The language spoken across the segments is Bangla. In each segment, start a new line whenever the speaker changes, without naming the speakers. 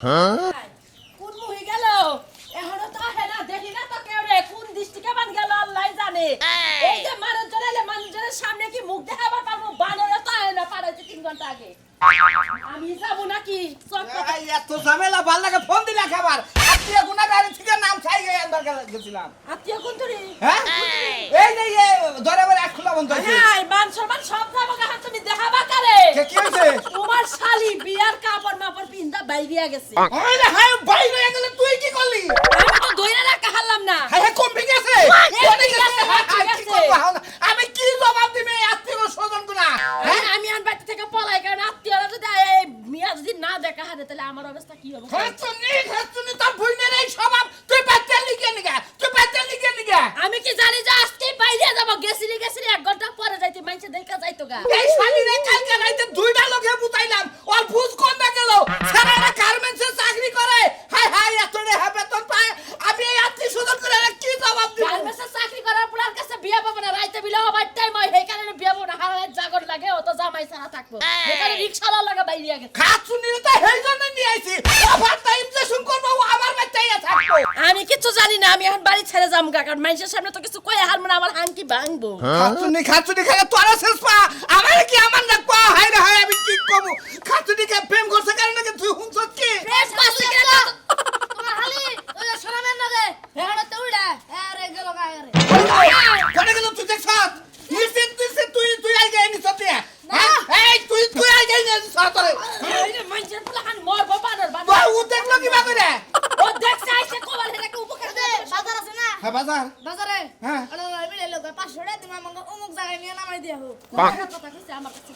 কোন মুহি গেল এখনো তো আহে না দেখি না তো কেউ রে কোন দৃষ্টিকে বান গেল আল্লাহ জানে এই যে মানুষজন এলে মানুষজনের সামনে কি মুখ দেখাবার পারবো বানরে তো আহে না পারাইতে 3 ঘন্টা আগে আমি যাব নাকি
এই এত ঝামেলা ভাল লাগে ফোন দিলা খাবার আত্মীয় গুনাহগারের থেকে নাম চাই আনবার গেছিলাম
আত্মীয় কোন তুই
হ্যাঁ এই যে ধরে বলে এক খোলা বন্ধ আছে
এই মান সম্মান সব যাবো গা তুমি দেখাবা কারে
কি হইছে
তোমার শালি বিয়ার কাপড় মাপড় পিন্দা বাইরিয়া গেছে
আরে হাই বাইরে হয়ে গেলে তুই কি করলি
আমি তো দইরা রাখা হারলাম না
হাই কমে গেছে আমি কি জবাব দিবে আত্মীয় স্বজন গুলা
আমি আন বাড়ি থেকে পলাই কারণ আত্মীয়রা যদি এই মিয়া যদি না দেখা হারে তাহলে আমার অবস্থা কি হবে
খাচ্ছনি তোর ভুইনের এই স্বভাব তুই বাচ্চা লিখে নিগা
আমি কি জানি যে আজকে বাইরে যাব গেছিলি 1 ঘন্টা পরে যাইতে মাইছে দেখা যাইতো গা
এই শালিরে কালকে রাইতে দুইটা লোকে বুতাইলাম ওর ফুস কোন না গেল সারাটা গার্মেন্টসে চাকরি করে হাই হাই এতরে বেতন পায় আমি এই আত্মীয় স্বজন করে কি জবাব দিব
গার্মেন্টসে চাকরি করার পর আর কাছে বিয়া পাবো না রাইতে বিলে হবার টাইম হয় এই কারণে বিয়া পাবো না হারায় জাগর লাগে ও তো জামাই ছাড়া থাকবো এখানে রিকশাওয়ালা লাগা বাইরে গেছে
খাচ্ছনি তো হেই জন্য নিয়ে আইছি ওভার টাইম যে শুন করব ও আমার বাচ্চাই থাকবো
আমি কিছু জানি না আমি এখন বাড়ি ছেড়ে যাম গা কারণ মানুষের সামনে তো কিছু কই হারমোনা আমার হাঙ্কি ভাঙবো
খাচ্ছনি খালে তোরা শেষ পা আমার কি আমার লাগবো হাই রে হাই আমি কি করব খাচ্ছনি কে প্রেম করছে কারণে কি তুই হুনছস কি
প্রেস পাসে কে তোমার হালি ওই শোনামেন না রে হেড়া তো উড়া আরে গেল গায় রে
কোনে গেল তুই দেখছ নিশ্চিত তুই আই গই নি সত্যি এই তুই আই গই নি সত্যি
এই রে মানুষের প্লান মরবো বানর
ও দেখলো কি বা করে
ও দেখছে আইছে কোবাল হেটাকে উপকার দে বাজার আছে না
হ্যাঁ বাজার
বাজারে
হ্যাঁ
আরে আমি লইলো 500 টাকা তুমি আমাকে অমুক জায়গায় নিয়ে নামাই দিয়া হোক কথা কইছে আমার কাছে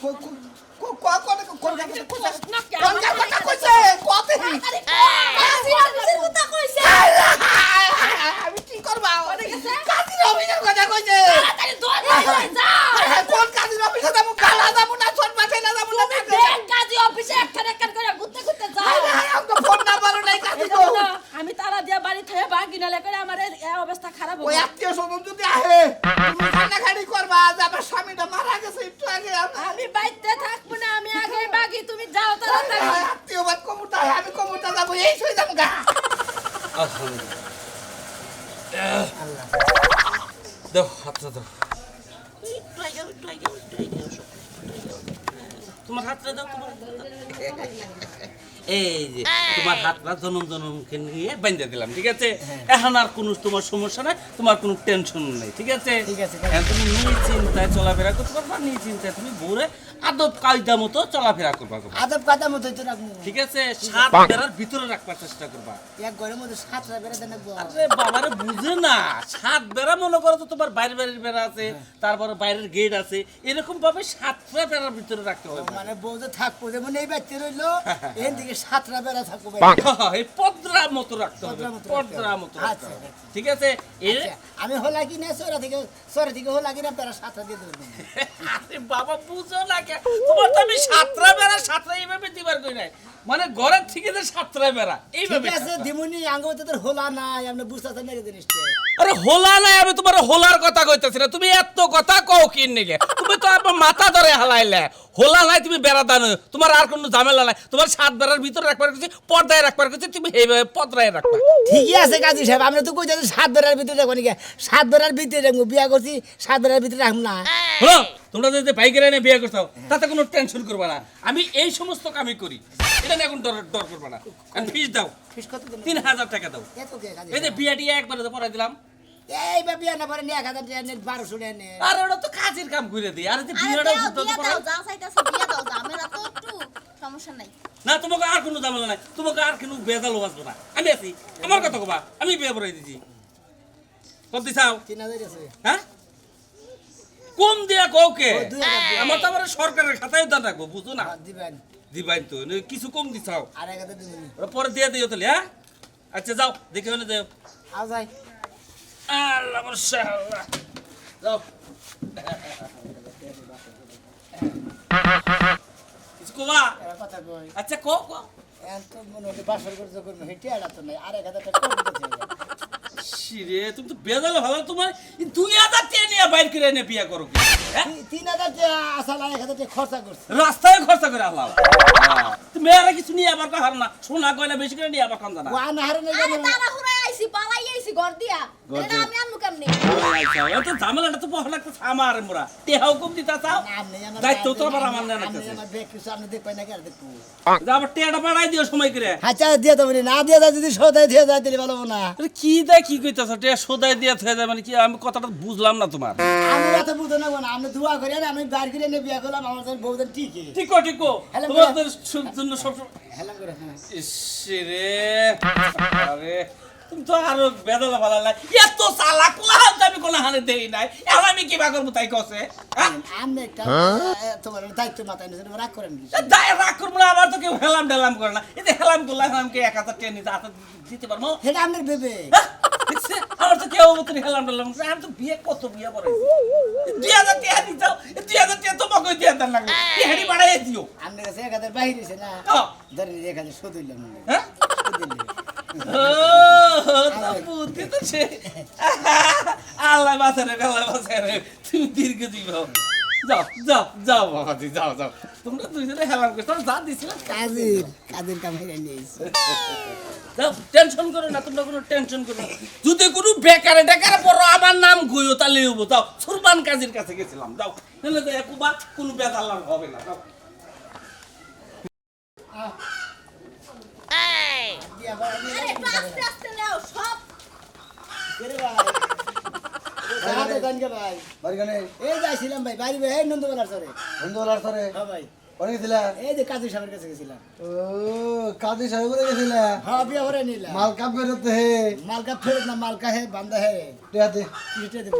আমি কি করবো কাজীর অফিসের কথা কইছে
তাড়াতাড়ি দৌড় মার যা
কোন কাজীর অফিসে যাবো গালা যাবো না ছোট মাঠে না যাবো না
দেখ কাজী অফিসে একটা করে ঘুরতে যা
আমাকে ফোন নাম্বার নাই কাজী গো
আমি তারা দিয়া বাড়ি থেকে বাগিনালে করে আমার এই অবস্থা খারাপ
ওই
হবে
আত্মীয় স্বজন যদি আহে তুমি কান্নাকাটি করবা যে আমার স্বামীটা মারা গেছে একটু আগে
আমি বাইতে থাকবো না আমি আগে বাগি তুমি যাও তাড়াতাড়ি
আত্মীয় বাদ কমুটা আমি কমুটা যাবো এই সই যাবো গা
দাও হাতটা দাও তোমার হাতটা দাও এই যে তোমার হাতটা জনমকে নিয়ে বাঁধে দিলাম ঠিক আছে এখন আর কোনো তোমার সমস্যা নাই তোমার কোনো টেনশন নাই ঠিক আছে এখন তুমি নিশ্চিন্তায় চলাফেরা করতে পারবা নিশ্চিন্তায় তুমি ভোরে আদব কায়দা মতো চলাফেরা করবা
আদব কায়দা মতো তো রাখবো
ঠিক আছে 7 বেড়ার ভিতরে রাখবার চেষ্টা করবা
এক ঘরের মধ্যে 7টা বেড়া দেন রাখবো
আরে বাবারে বুঝে না 7 বেড়া মনে করো তো তোমার বাইরের বেড়া আছে তারপরে বাইরের গেট আছে এরকম ভাবে 7টা বেড়ার ভিতরে রাখতে হবে
মানে বউ যে থাকবো যেমন এই বাচ্চা রইলো এর দিকে 7টা বেড়া থাকবো
এই পদ্রা মতো রাখতে হবে পদ্রা মতো রাখতে হবে ঠিক আছে
আমি হলা কি না সরা থেকে হলা কি না বেড়া 7টা দিয়ে দেবো
আরে বাবা বুঝো না কে তোমার তো আমি 7টা বেড়া 7টা এইভাবে দিবার কই নাই মানে ঘরের থেকে যে 7টা বেড়া এইভাবে
ঠিক আছে দিমুনি আঙ্গো তো তোর হলা নাই আপনি বুঝতাছেন না জিনিসটা
আরে হোলা নাই আমি তোমার হোলার কথা কইতাছি না তুমি এত কথা কও কি নিকে তুমি তো আমার মাথা ধরে হালাইলে হোলা নাই তুমি বেড়া দানো তোমার আর কোনো ঝামেলা নাই তোমার 7 বেড়ার ভিতরে রাখবার কিছু পর্দায় রাখবার কিছু তুমি এইভাবে পর্দায় রাখবা
ঠিকই আছে কাজী সাহেব আমরা তো কইতাছি 7 বেড়ার ভিতরে রাখবো নাকি 7 বেড়ার ভিতরে রাখবো বিয়া করছি 7 বেড়ার ভিতরে রাখবো না
হলো তোমরা যদি বাইকের এনে বিয়ে করছো তাতে কোনো টেনশন করবা না আমি এই সমস্ত কামই করি এটা নিয়ে এখন ডর করবা না আর ফিস দাও
ফিস কত দিন
3000 টাকা দাও
এত কে কাজী
এই যে বিয়া টিয়া একবারে তো পড়াই দিলাম
এই বা বিয়া না পরে 1000 টাকা নে 1200 টাকা নে
আর ওটা তো কাজের কাম করে দিই আর যে বিয়াটা বুঝতে তো পারো
যা চাইতাছে বিয়া দাও আমরা তো একটু সমস্যা নাই
না তোমাকে আর কোনো ঝামেলা নাই তোমাকে আর কোনো বেজাল বাসবো না আমি আছি আমার কথা কবা আমি বিয়ে পড়াই দিছি কত দিছাও
3000 আছে
হ্যাঁ কম দিয়া কওকে
2000
আমার তো আবার সরকারের খাতায় দান রাখবো বুঝো না
দিবেন
দিবাই তো কিছু কম দিছাও
আর 1000 দিবেন
ওরা পরে দিয়ে দিও তাহলে হ্যাঁ আচ্ছা যাও দেখে হলে যাও
আও যাই
আল্লাহ মাশাআল্লাহ যাও কিছু কবা
এরা কথা কই
আচ্ছা কও কও
এত মনে হচ্ছে বাসর করে যখন হেঁটে আড়া তো নাই আর 1000 টাকা কম দিতে
শিরে তুমি তো বেজাল ভালো তোমার 2000 টাকা নিয়ে বাইর করে এনে বিয়া করো কি হ্যাঁ?
3000 টাকা আসল 1000 টাকা খরচা করছে।
রাস্তায় খরচা করে আল্লাহ তুমি আর কিছু নিয়ে আবার কাহার না সোনা গয়না বেশি করে নিয়ে আবার কান জানা
ও আনাহারে নাই
আরে
জানো।
তাড়াহুড়ায় আইছি, পালাই আইছি ঘর দিয়া। এটা আমি আনবো কেমনে?
তো ঝামেলাটা তো পহলা একটা আমার মোরা টেহাও কম দিতা চাও
আপনি আমার
দায়িত্ব তো আবার আমার না
আপনি
লাগতেছে
আমার ব্যাগ কিছু আপনি দেখবেন না কি আর দেখবো।
আবার টেহাটা বাড়াই দিও সময় করে
আচ্ছা দিয়ে দেবো না দিয়ে দেয় যদি সদাই দিয়ে যায় তাহলে ভালো না।
আরে কি দেয় কি কইতাছ টেহা সদাই দিয়া থয়ে যায় মানে কি আমি কথাটা বুঝলাম না তোমার
আমি এত বুঝো না না আপনি দোয়া করেন আমি বাইর করে নিয়ে বিয়া করলাম আমার জন্য বহুদিন ঠিকই
ঠিকো ঠিকো
হ্যালো,
তোমাদের জন্য সব
হেলাম করে হ্যাঁ।
ইসরে আরে তুমি তো আরো বেদলা ভালো লাগে এত সালা কোলাহান আমি কোন হানে দেই নাই এখন আমি কি বা করবো তাই কসে
আমি একটা তোমার দায়িত্ব মাথায় নিয়েছেন রাগ করেন কি
দায় রাগ করবো না আবার তো কেউ হেলাম ডেলাম করে না এই যে হেলাম করলাম আমাকে 1000 টাকা নিতে হাতে দিতে পারবো
সেটা আপনার ভেবে
হ্যাঁ? দেখছে? আমার তো কেউ মতন হেলাম ডেলাম করে। আমি তো বিয়ে কত বিয়ে পড়ে 2000 টাকা দিতে 2000 টাকা তোমাকে দিয়ে দেন লাগবে হেডি বাড়াই দিও
আপনার কাছে 1000 বাইরে হয়েছে না
হ্যাঁ।
ধরেন 1000 শোধ হইলাম
হ্যাঁ
শোধ হইলাম।
তা বুদ্ধি তো সে আল্লাহ বাঁচারে আল্লাহ বাঁচারে তুমি দীর্ঘ জীবন যাও যাও যাও বাবাজি যাও যাও তোমরা দুইজনে হেলাম করছো যা দিছিলাম
কাজের কাম হেরে নিয়েছি
যাও টেনশন করো না তোমরা কোনো টেনশন করো না যদি কোনো বেকারে ডেকারে পড়ো আমার নাম কইও তাহলে হবো যাও সুরবান কাজীর কাছে গেছিলাম যাও তাহলে তো একবার কোনো বেদার লাভ হবে না যাও
আরে একটু আস্তে আস্তে নাও সব।
ভাই
বাড়িখানে
এই যাইছিলাম ভাই বাড়ি ভাই এই নন্দবেলার সরে
বন্ধুলার সরে
হ্যাঁ ভাই
অনেক ছিলা
এই যে কাজী সাহেবের কাছে গেছিলাম
ও কাজী সাহেব বলে গেছিলা
হ্যাঁ বিয়া করে নিলাম
মাল কাম করতে হে
মালকা ফেরত না মালকা হে বান্দা হে
টিয়াতে
কিটে দেব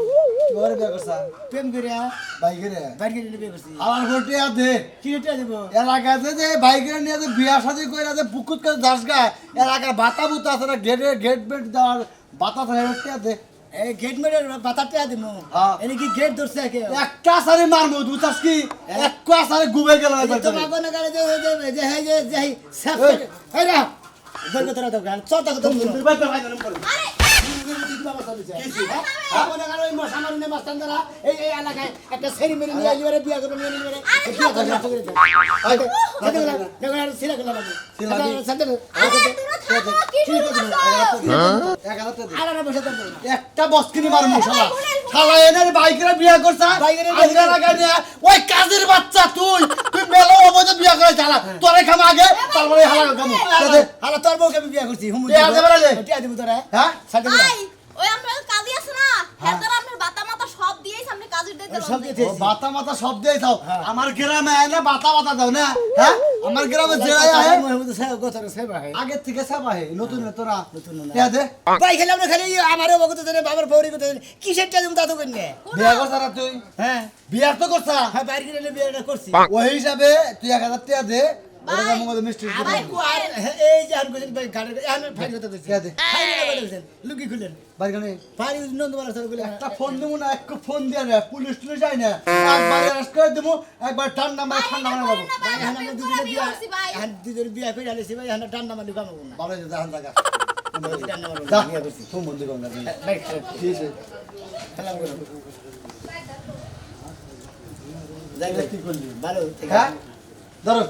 তোরে বিয়া করছা
প্রেম করিয়া
বাইকেরে
বাইরে নিয়ে বিয়ে করছি
আমার ঘরটি আছে
কিটে দেব
এলাকাতে যে বাইকের নিয়ে যে বিয়া শাদী কইরা যে পুকুত করে দাস গায় এলাকার বাতা বুতা আছে না গেট বেট দেওয়ার বাতা থাকে আছে
এই গেট মেরে বাতাতে দিমু
হ্যাঁ।
এনে কি গেট ধরছে কে
একটা সারে মারমু দুতাস কি একটা সারে গুবে গেল না
তো মাগো না করে যে হে যে সাফ এই না বলবো তোরা তো গান চটা তো
আরে
এই এলাকায় একটা সেরিমনি নিয়ে এবারে বিয়া করবে নিয়ে নিয়ে
একটা বস্কিনি মারমু শালা শালা এনের বাইকের বিয়া করছা
বাইকের
আজকে লাগাই নিয়ে ওই কাজের বাচ্চা তুই মেলো অবৈধ বিয়া করে চালা তোরে খাম আগে তারপরে হালা খামু
হালা তোর বউকে আমি বিয়া করছি হুমু
টিয়া দেবে না রে?
টিয়া দিব তোরা
হ্যাঁ
সাথে
ভাই ওই আমরা কাজী আছে না হেদার আপনার বাতা মাতা সব দিয়েই সামনে কাজীর দিতে
সব দিয়েছে।
ও বাতা মাতা সব দিয়ে দাও আমার গ্রামে আয় না বাতা বাতা দাও না হ্যাঁ আমার গ্রামে জেলায় আয় আগের থেকে সাবা হে নতুন তোরা
নতুন না।
টিয়া দে
ভাই খেলাম না খালি আমারও বকতে দেন বাবার বউরি করতে দেন কিসের টা দিম তা তো কইনে
বিয়া করছা না তুই
হ্যাঁ
বিয়া তো করছা
হ্যাঁ বাইরে গেলে বিয়েটা করছি
ওই হিসাবে তুই 1000 টাকা দে ওরে কাম করে মিষ্টি
ভাই কুয়ার এই যে আন কইছেন ভাই গাড়ি এখন ফাইল হতে কইছি
টিয়া দে
ফাইল হতে কইছেন লুকি খুলেন
বাইগানে
ফাইল নন্দবালা স্যার কইলেন
একটা ফোন দেবো না একটু ফোন দিয়ে না পুলিশ টুলিশ যায় না একবার অ্যারেস্ট করে দেবো একবার ঠান্ডা মারে ঠান্ডা মারে বাবু
ভাই এখন আমরা দুজনে বিয়া এখন দুজনে বিয়া করে আলেছি ভাই এখন ডান্ডা মালি কামাবো না
ভালো যে জাহান জায়গা
ডান্ডা মারবো
যা
না, বিয়া করছি
ফোন বন্ধ কর না
ভাই
ঠিক আছে
খেলাম করো যাই
এটা কি করলি
ভালো ঠিক
হ্যাঁ
আছে
ধরো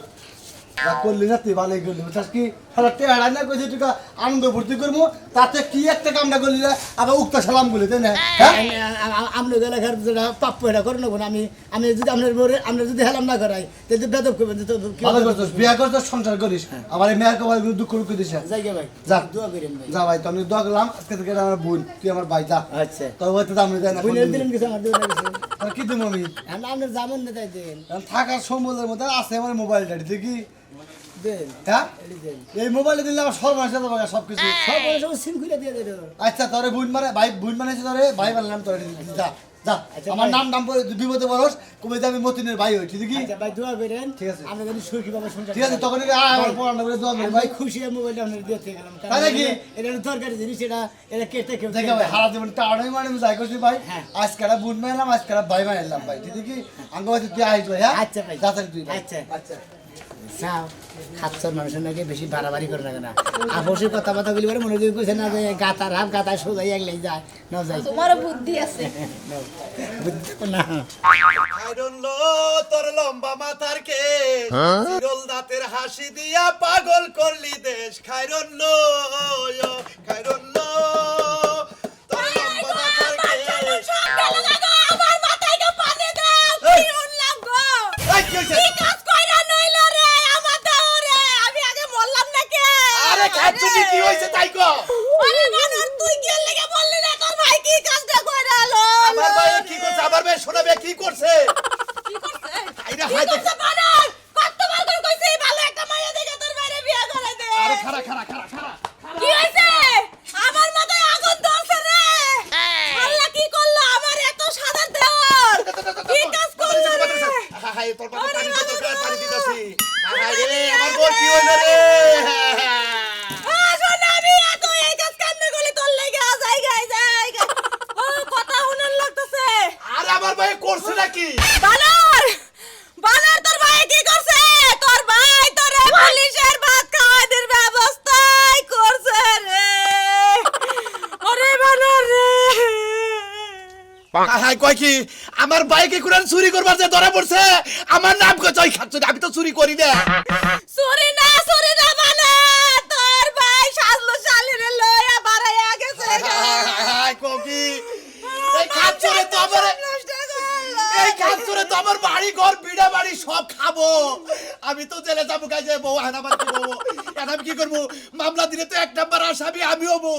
যা করলি না তুই ভালোই করলি বুঝছিস কি হলো টেড়া না কইছে তুই আনন্দ ভর্তি করবো তাতে কি একটা কামটা করলি না আবার উক্তা সালাম বলি তাই না হ্যাঁ
আমরা এলাকার যেটা প্রাপ্য এটা করে নেবো না আমি যদি আমরা যদি হেলাম না করাই তাহলে বেদব করবেন তো
ভালো করছিস বিয়া করছিস সংসার করিস আবার এই মেয়ের কবার দুঃখ রুখ দিস
জায়গা ভাই
যা।
দোয়া করেন ভাই
যা ভাই তো আমি দোয়া করলাম আজকে থেকে এটা আমার বোন তুই আমার ভাই যা
আচ্ছা
তোর হয়তো আমি যাই না
বুঝলেন দিলেন কিছু আমার দোয়া গেছে
আর কি দেবো আমি
আপনার জামন না তাই দেন
কারণ থাকার সম্বলের মধ্যে আছে আমার মোবাইলটা দেখি
দেন
হ্যাঁ
এটি দেন
এই মোবাইলে দিলে আমার সর্বনাশ হয়ে যাবে সবকিছু
সব সিম খুলে দিয়ে দেন
আচ্ছা তোরে বুন মানে ভাই বুন মানে তোরে ভাই বানালাম তোরে যা যা
আচ্ছা,
আমার
ভাই।
নাম করে বিপদে বরস কবে যে আমি মতিনের ভাই হই ঠিক কি
আচ্ছা ভাই দোয়া করেন
ঠিক আছে।
আমরা যদি সুখী বাবা সংসার
ঠিক আছে তখন আমার পড়ানো করে দোয়া করি
ভাই
ভাই
খুশি মোবাইলটা আপনার দিতে গেলাম
তাই নাকি?
এটা দরকারি জিনিস এটা কেটে কেউ
দেখে ভাই হারা জীবন টাড়াই মানে আমি যাই করছি ভাই
হ্যাঁ।
আজকারা বুন বানালাম আজকারা ভাই বানালাম ভাই ঠিক কি আঙ্গ তুই আইস ভাই হ্যাঁ
আচ্ছা ভাই
যা তুই ভাই।
আচ্ছা
আচ্ছা
সাও খাচ্ছর মানুষের নাকি বেশি বাড়াবাড়ি করে না আপসের কথাবার্তা বলি পরে মনে করি কইছে না যে গাতার হাফ গাতায় সোজাই একলাই যায় না যায়
তোমারও বুদ্ধি আছে।
বুঝতে তো না
খাইরুন লো তোর লম্বা মাথার কেশ চিরল দাঁতের হাসি দিয়া পাগল করলি দেশ খাইরুন লো খাইরুন লো তোর লম্বা মাথার কেশ
আমার মাথায় কে পানি দাও, কি উঠলাম গো।
এই কি হইছে?
কি কাজ কইরা নইল রে, আমার দাও রে, আমি আগে মরলাম না কে?
আরে খাচ্ছি কি হইছে তাই কো
আরে বানর, তুই কি লেগে বললি না তোর ভাই কি কাজটা কইরা আলো?
আমার ভাই কি করছে আমার ভাই শোনাবে কি করছে
কি করছে?
আইরা
কি
হাই
করছে বানর? কতবার করে কইছি ভালো একটা মাইয়া দেখে তোর বাইরে বিয়ে করে দে।
আরে খারা
কি হইছে? আমার মাথায় আগুন ধরছে রে। আল্লাহ কি করলো আমার এত সাদা দেওয়াল? কি কাজ করলো রে?
হাই তোর পানি দিতাছি হাই রে আমার বল কি হইলো রে
শোন, আমি এত এই কাজ কান্নে গলি তোর লেগে জায়গা। ও কথা শুনার লাগতেছে।
আর আমার ভাই করছে নাকি
বানর তোর ভাই কি করছে? তোর ভাই তোরে পুলিশের ভাত খাওয়াই দের ব্যবস্থাই করছে রে। ওরে বানর রে।
হাই কয় কি আমার বাইকে কুরান চুরি করবার যে ধরা পড়ছে আমার নাম কই চই খাচ্ছ আমি তো চুরি করি না
চুরি না বানর, তোর ভাই সাজলো শালিরে লইয়া বাড়াইয়া গেছে গা।
হাই কবি এই খাচ্ছরে তো আমার এই খাচ্ছরে তো আমার বাড়ি ঘর বিড়া বাড়ি সব খাবো আমি তো জেলে যাবো কাজে বউ হানা আমার কি বউ এখন কি করব মামলা দিলে তো এক নাম্বার আসামি আমি হবো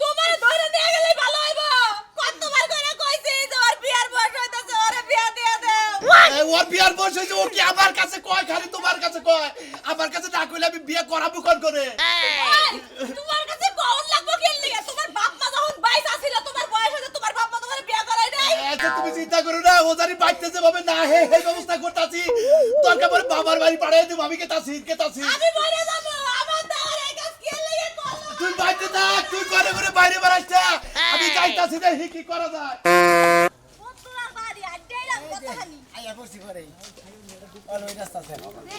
তোমারে ধরে নিয়ে গেলেই ভালো হইব। কতবার করে কইছি যে ওর বিয়ার বয়স হইতাছে, ওরে বিয়া দিয়া দাও।
ওর বিয়ার বয়স হয়েছে ও কি আমার কাছে কয় খালি তোমার কাছে কয় আমার কাছে না কইলে আমি বিয়ে করাবো কোন করে
তোমার কাছে কখন লাগবো কি লিগে? তোমার বাপ মা যখন বাইসা ছিল তোমার বয়স হইছে, তোমার বাপ মা তোমারে বিয়া করাই নাই।
আচ্ছা তুমি চিন্তা করো না ও জানি বাইতেছে ভাবে না হে হে ব্যবস্থা করতাছি দরকার পড়ে বাবার বাড়ি পাঠিয়ে দেব আমি কেতাছি
আমি মরে যাব, আমার দাওয়ার এই কাজ কি লিগে করলো?
তুই বাইতে থাক তুই করে করে বাইরে বেরাইছ আমি যাইতাছি দেখি কি করা যায়
তোর বাড়ি আড্ডাইলাম কতখানি।
আইয়া পড়ছি পরে অলওয়েজ রাস্তাতে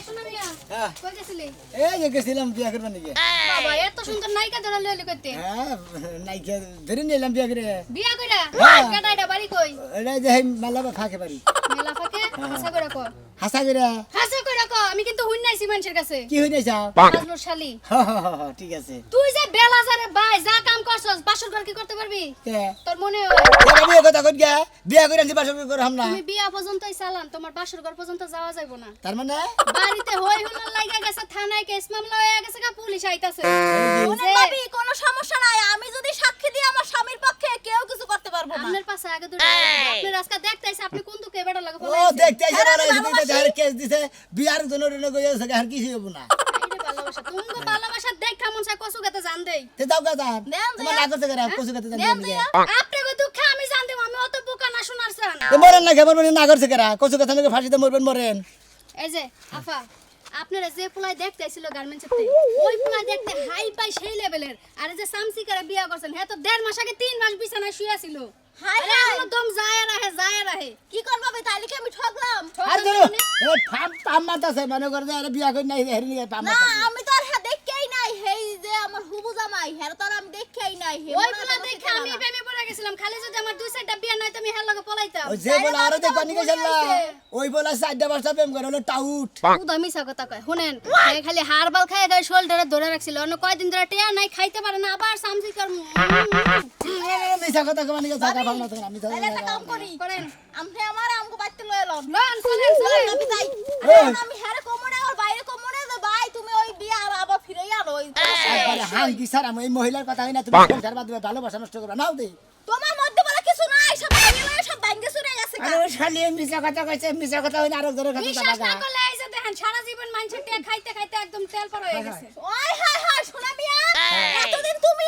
শোনো মিয়া,
হ্যাঁ
কই গেছিলি?
এই যে গেছিলাম বিয়া করবার নিকে
বাবা, এত সুন্দর নায়িকা ধরা লইলি কইতে।
হ্যাঁ নাইকে ধরে নিলাম বিয়া করে
বিয়া কইরা?
হ্যাঁ।
কেডাইডা বাড়ি কই?
এটা যে মেলা ফাঁকে পারি
মেলা ফাঁকে? হাসা কইরা ক।
হাসা করে
হাসা কইরা ক, আমি কিন্তু হুন নাইছি মানুষের কাছে।
কি হই নাই যাও
হাজলুর শালি।
ঠিক আছে
তুই যে বেলাজারে ভাই যা কাম করছস, বাসর ঘর কি করতে পারবি?
কে
তোর মনে হয়
এরা বিয়ে কথা কই গিয়া বিয়া করে আনছি বাসর করে হামনা
তুমি বিয়া পর্যন্তই চালান, তোমার বাসর ঘর পর্যন্ত যাওয়া যাইব না।
তার মানে
বাড়িতে হই হুনার লাগা গেছে, থানায় কেস মামলা হয়ে গেছে, গা পুলিশ আইতাছে।
শোনেন ভাবি, কোনো সমস্যা নাই, আমি যদি সাক্ষী দিই আমার স্বামীর পক্ষে কেউ কিছু করতে পারবো না।
আপনার পাশে আগে দুটো আপনার আজকে দেখতেইছে আপনি কোন দুকে বেড়া লাগা
ও
ফলাইছে।
দেখতে আইছে
আরে
না
আমি
এসে
ভালোবাসি।
যার কেস দিছে বিয়ার জন্য রেনে কই আছে আর কিছু হবো না
এইটা ভালোবাসা, তুমি ভালোবাসা দেখা মন চাই কসু গাতে জান দেই।
তে দাও গাতা
দেন
তোমার
দিয়া।
লাগছে করে কসু কথা জানি
দেন
না
দিয়া।
আপনাকে দুঃখ আমি জান দেব, আমি অত বোকা না শোনার চান।
এ মরেন না খবর না করছে কেরা কসু কথা নাকি ফাঁসিতে মরবেন মরেন
এই যে আফা, আপনারা যে পোলাই দেখতে আইছিল গার্মেন্টসেতে, ওই পোলাই দেখতে হাই পাই সেই লেভেলের। আর এই যে সামসি করে বিয়া করছেন, হে তো 1.5 মাস আগে 3 মাস বিছানায় শুয়ে ছিল।
হাই
আরে
হাই।
এখনো দম যায় রাহে।
কি করবো ভাবি, তাইলে কি আমি ঠকলাম?
আর ধরো এ ফাম পাম মাতাছে মনে করে যে আরে বিয়া কই নাই হেরি নিয়ে পাম
না,
মাতাছে
আমি তো আর হ্যাঁ দেখেই নাই, হেই যে আমার হুবু জামাই, হ্যাঁ তো আর আমি দেখেই নাই। হে
ওই
মনে হয়
পোলা
তোমাকে
দেখে আমি
চেনে না।
প্রেমে পড়ে গেছিলাম। খালি যদি আমার 2-4টা বিয়া নাই তুমি হের লগে পলাইতাম।
ওই যে বলা আরে দেখ পানি গেছলা ওই বলা সাইডটা বাসা প্রেম করে হলো টাউট
উদা মিছা কথা কয়। শুনেন, এ খালি হারবাল খায় গায় শোল্ডারে ধরে রাখছিল। অন্য কয়দিন ধরে টিয়া নাই, খাইতে পারে না, আবার সামসি কর
মিছা কথা কমানি গেছে টাকা ভাবনা তো আমি তো
তাইলে একটা কাম করি,
করেন।
আমনে আমার আমগো বাইতে লয়ে লন।
লন চলেন চলেন।
আমি যাই।
এই।
এখন আমি হ্যাঁ কমনে আর বাইরে কমনে যে ভাই তুমি ওই বিয়া আর আবার ফিরেই আনো ওই
একবারে হাং কি স্যার আমি এই মহিলার কথা হই না তুমি সংসার বাদ দিবে ভালোবাসা নষ্ট করবে নাও দে
তোমার মধ্যে বলে কিছু নাই, সব ভাঙে লয়ে সব ভাঙে চুরে গেছে গা।
আরে ওই শালি মিছা কথা কইছে মিছা কথা হই না আরো ধরে কথা
বিশ্বাস না
টাকা
করলে এই যে দেখেন সারা জীবন মানুষের টিয়া খাইতে খাইতে একদম তেল পার হয়ে গেছে।
ওই হাই হাই শোনা মিয়া, এতদিন তুমি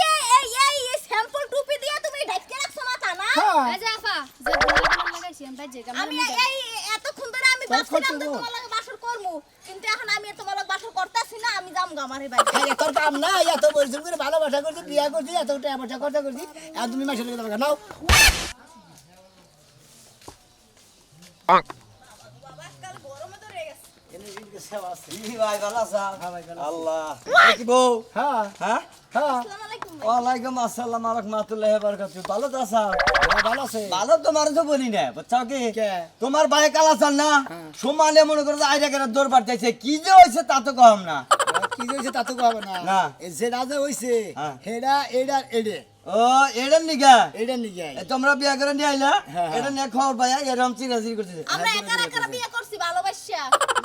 এই স্যাম্পল টুপি দিয়ে তুমি ঢাকতে রাখছো মাথা না?
এই যে আফা, যে গোলাপ লাগাইছি আমি বাজে কাম
আমি এই এতক্ষণ ধরে আমি ভাবছিলাম যে তোমার লগে বাসর করমু, কিন্তু এখন আমি আর তোমার লগে বাসর করতেছি না, আমি যাম গা আমারে বাইরে।
আরে তোর কাম না এত পরিশ্রম করে ভালোবাসা করছি বিয়া করছি এত টাকা পয়সা খরচা করছি আর তুমি মাসে লাগে দাও নাও
বাবা কাল গরমে ধরে গেছে।
সেবা আছে
কি ভাই ভালো আছা
হ্যাঁ ভাই, ভালো আছি।
আল্লাহ এই কি বউ
হ্যাঁ
হ্যাঁ
হ্যাঁ
আসসালামু আলাইকুম ভাই।
ওয়ালাইকুম আসসালাম রাহমাতুল্লাহি ওয়া বারাকাতুহু ভালো তো আছা
ভালো আছে
ভালো তোমার তো বলি না বুঝছো কি
কে?
তোমার ভাই কালাচান না সমানে মনে করো যে আইরা কেন দৌড় পাঠাইছে কি যে হইছে তা তো কম না
কি হয়েছে তা তো কবে না
না।
যেটা যে হয়েছে
হ্যাঁ।
হেডা এডা এডে
ও এটার নিগা
এডা নিয়ে
এ তোমরা বিয়া করে নিয়ে আইলা
হ্যাঁ, হ্যাঁ।
এটা নিয়ে খবর পাইয়া এরকম চিরাচিরি করতেছে
আমরা একা বিয়ে করছি ভালোবাসা।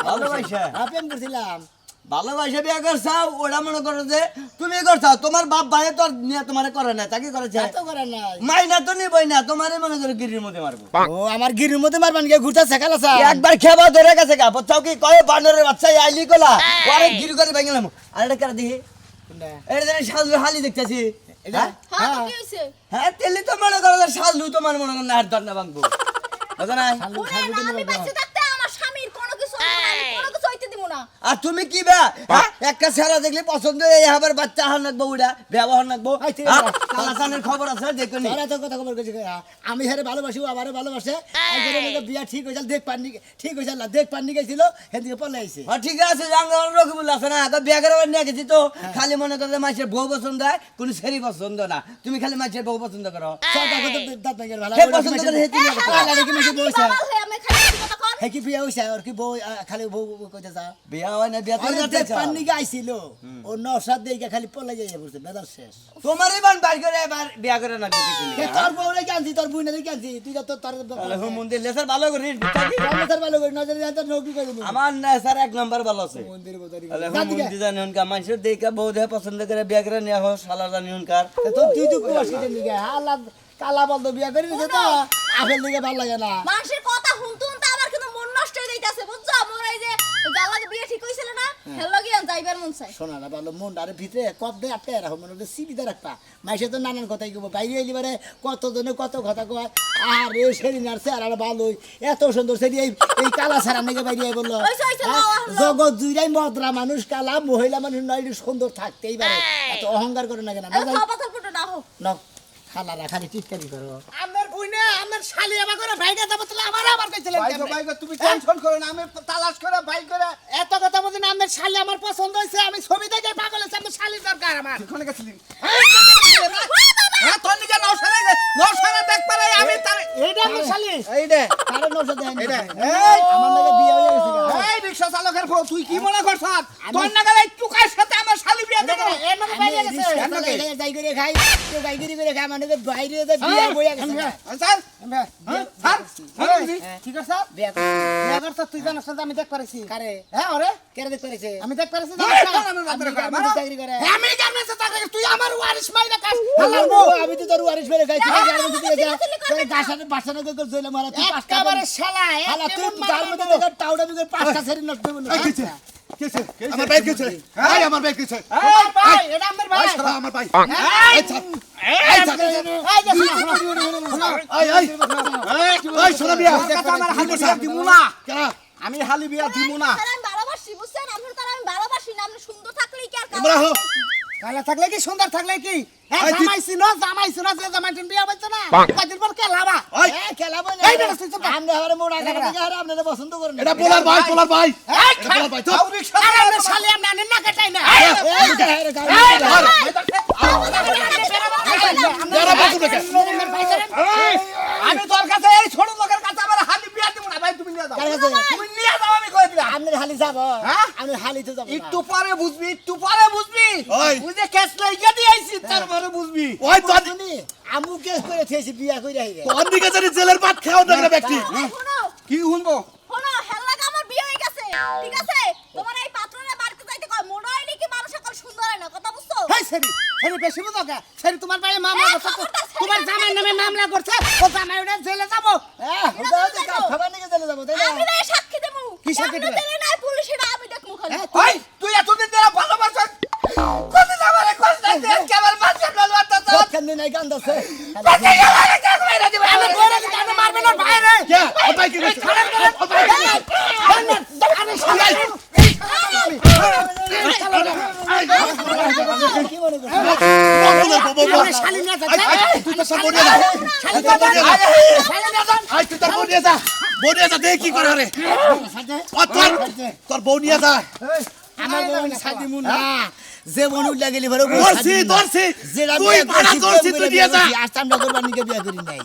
ভালোবাসা
প্রেম করছিলাম
ভালোবাসা বিয়া করছাও ওটা মনে করো যে তুমি করছাও তোমার বাপ ভাই তো আর নিয়ে তোমার করে না তাকে করেছে
এত করে নাই
মাইনা তো নিবই না তোমারই মনে করো গিরির মধ্যে মারবো
ও আমার গিরির মধ্যে মারবান গিয়ে ঘুরতে শেখাল আছে
একবার খেবা ধরে গেছে গা বুঝছাও কি কয় বানরের বাচ্চা আইলি কোলা পরে গিরি করে ভেঙে আর এটা কারা দেখি এটা জানি সাজু হালি দেখতেছি
এটা
হ্যাঁ তো কি হইছে?
হ্যাঁ তেলি তো মনে করো যে সাজু তোমার মনে করো না আর দন্ডা ভাঙবো বুঝো না
ওরে না, আমি বেঁচে থাকতে আমার স্বামীর কোনো কিছু হইতো না, আমি কোনো কিছু হইতে দিব না।
আর তুমি কি বে হ্যাঁ? একটা ছেলে দেখলে পছন্দ এই আবার বাচ্চা হার নাকবো ওটা ব্যবহার নাকবো
এই ঠিক আছে।
কালাচানের খবর আছে দেখো নি
তোরা তো কথা খবর কইছিস আমি হেরে ভালোবাসি ও আমারও ভালোবাসে একজনের মধ্যে বিয়া ঠিক হইছিল দেখ পাননি ঠিক হইছিল দেখ পাননি গেছিল হেদিকে পলে আইছে
ঠিক আছে জাঙ্গাল রকমুল আছে না তো বিয়া করে নিয়ে গেছি তো খালি মনে করো যে মাছের বউ পছন্দ হয় কোনো সেরি পছন্দ না তুমি খালি মাছের বউ পছন্দ করো
সদা কত দাঁত ভাঙের ভালো
কে পছন্দ করে হে তুমি
আলা কি মেশে বইছে
বাবা হয়ে আমি খালি একটু কথা কন।
হে কি বিয়া হইছে আর কি বউ খালি বউ কইতে যা
বিয়া হয় না বিয়া
ওই
করে
দেখ পাননি গাইছিল ও নসাদ দেইকা খালি পলে যাইয়া বলছে বেদার শেষ
তোমারই বান বাইর করে এবার বিয়া করে না কিছু
হে তোর বউরে কানছি তোর বুইনারে কানছি তুই তো তোর
মন্দির লেসার ভালো করে
তোর ভালো করে নজরে জানতে নকি কই দিমু
আমার না স্যার এক নাম্বার ভালো আছে
মন্দির বদারি
তাহলে মন্দির জানি উনকা মানুষের দেখে বউ দেখে পছন্দ করে বিয়া করে নিয়ে হোক সালা জানি উনকার
তো তুই তো কোস কি দিকে হালা কালা বন্ধ বিয়া করে দিছে তো আপেল দিকে ভালো লাগে না
মানুষের কথা শুনতে শুনতে আমার কিন্তু মন নষ্ট হয়ে যাইতাছে বুঝছো? মোর এই যে জালাকে বিয়ে ঠিক হইছিল না, হেলো গিয়া যাইবার মন চাই।
শোনা না ভালো মন আরে ভিতরে কপ দে আটকে রাখো মনে হচ্ছে সিবিদা রাখবা মাইসে তো নানান কথাই কব বাইরে এলি বারে কত জনে কত কথা কয় আরে সেরি নারছে আর ভালোই এত সুন্দর সেরি এই কালা সারা নাকি বাইরে আই বললো
হইছে, হইছে, বাবা, হলো।
জগৎ জুইরাই মদরা মানুষ কালা মহিলা মানুষ নয় একটু সুন্দর থাকতেই পারে এত অহংকার করে না কেন
খাওয়া পাতার ফুটো না হোক।
ন খালারা খালি টিটকারি করো
আমার বুইনে আমার শালি আমার করে ভাইটা যাবো তাহলে আমার কইছিলেন ভাইগো তুমি টেনশন করো না আমি তালাশ করে ভাই করে এত কথা বলছেন আমার শালি আমার পছন্দ হইছে আমি ছবি দেখে পাগল হইছে আমার শালি দরকার আমার কোনে গেছিলি হ্যাঁ তোর নিকে নৌসারা দেখ পারে আমি তার
এইটা আমার শালি
এইডে
কারণ নজর দেন
এইডা
আমার লাগে বিয়ে হয়ে গেছে গা।
এই রিকশা চালকের বউ তুই কি মনে করছ তোর নাগালে টুকার সাথে আমার শালি বিয়ে দেবে এর নাকি বাইরে গেছে এর নাকি
যাই করে খাই তো যাই করে খাই মানে বাইরে যে বিয়ে বইয়া গেছে
স্যার স্যার ঠিক আছে
বিয়ে
বিয়ে করছ তুই জানাস না আমি দেখ পারেছি
কারে
হ্যাঁ ওরে
কেন দেখতে পারিছে
আমি দেখ পারেছি
আমি চাকরি করে
আমি কেমনে চাকরি তুই আমার ওয়ারিশ মাইরা কাজ
আমি তো তোর ওয়ারিশ মেরে খাই তুই যার মধ্যে দিয়ে যা তুই গাছানে বাসানে কই কর জইলা মারা তুই পাঁচটা
একেবারে শালা
হালা তুই যার মধ্যে দেখে টাউডা বিকে পাঁচটা ছেড়ে নষ্ট বলে
আমার ভাই কিছে এই আমার ভাই কিছে
এই ভাই এটা আমার ভাই
এই সারা আমার ভাই
এই
এই শোনা বিয়া
আমার হালি বিয়া দিমু না
কেন
আমি হালি বিয়া দিমু না
তারা আমি ভালোবাসি বুঝছেন? আপনার তারা আমি ভালোবাসি না, আপনি সুন্দর থাকলেই কি আর কাজ
আমরা হো
কালা থাকলে কি সুন্দর থাকলে কি হ্যাঁ
এই তুই-
জামাইছি না যে জামাইটিন বিয়া হইছে না কদিন পর কে লাভা
ওই
এ খেলাবো না
এই বেটা, তুই চুপ কর।
আমরা আরে মোড়া খারাপ দিকে আর আপনারা পছন্দ করেন না
এটা পোলার ভাই পোলার ভাই
এই
এটা পোলার ভাই তো
আরে আমি শালি আমি আনেন না কাটাই না
যারা বাসু দেখে
আমি তোর কাছে এই ছোট লোকের কাছে আমার হালি বিয়া দিমু না ভাই তুমি নিয়ে যাও
কার কাছে?
তুমি নিয়ে যাও আমি কই দিলাম
আপনি হালি যাব
হ্যাঁ?
আমি হালি তো যাব
একটু পরে বুঝবি একটু পরে বুঝবি
ওই।
বুঝে কেস লইয়া দিয়ে আইছি তারপরে বুঝবি
ওই তোর
আমু কেস করে থেছি বিয়া কইরা আইরে
তোর দিকে জানি জেলের ভাত খাও না রে ব্যক্তি
শোনো
কি শুনবো
শোনো, হেল্লাকে আমার বিয়ে হয়ে গেছে, ঠিক আছে? তোমার এই পাত্ররা বাড়িতে যাইতে কয়, মনে হয় নাকি মানুষ সকল সুন্দর হয় না, কথা বুঝছো?
হেই সেরি সেরি বেশি বুঝো কে সেরি তোমার ভাই মামলা
এই
করছে
খবরটা সেরি
তোমার
না,
জামাই
সেরি
নামে
না।
মামলা করছে ও জামাই ওটা জেলে যাবো
খাবার নিয়ে চলে যাব তাই না
আমি না সাক্ষী দেবো।
কি সাক্ষী
কেমনে
দিবে?
দিলে নাই পুলিশেরা, আমি দেখবো খালি।
ওই তুই এতদিন ধরে ভালোবাসা কত আমারে কষ্ট দিতে কেবল মাঝে বলবাতা তো
কেন নাই গান দাসে
বাচ্চা গেলে কে কইরা দিবে আমি কইরা দিতে আমি মারবে না ভাই রে
কে ওর ভাই কি কইছে ওর ভাই কি কইছে?
আরে শালা
কি মনে করছ
আরে শালি না যা
তুই তো সব বলিয়ে যা
শালি না যা
আই তুই তো বলিয়ে যা বউ নিয়ে যা দেখি কি করে রে ও তোর বউ নিয়ে যা
আমার বোন শাদি মুন না যে বোন উল্লা গেলি ভরে
ধরছি ধরছি তুই ভাড়া ধরছি তুই নিয়ে যা
আজ আমরা করবার নিকে বিয়া করি নাই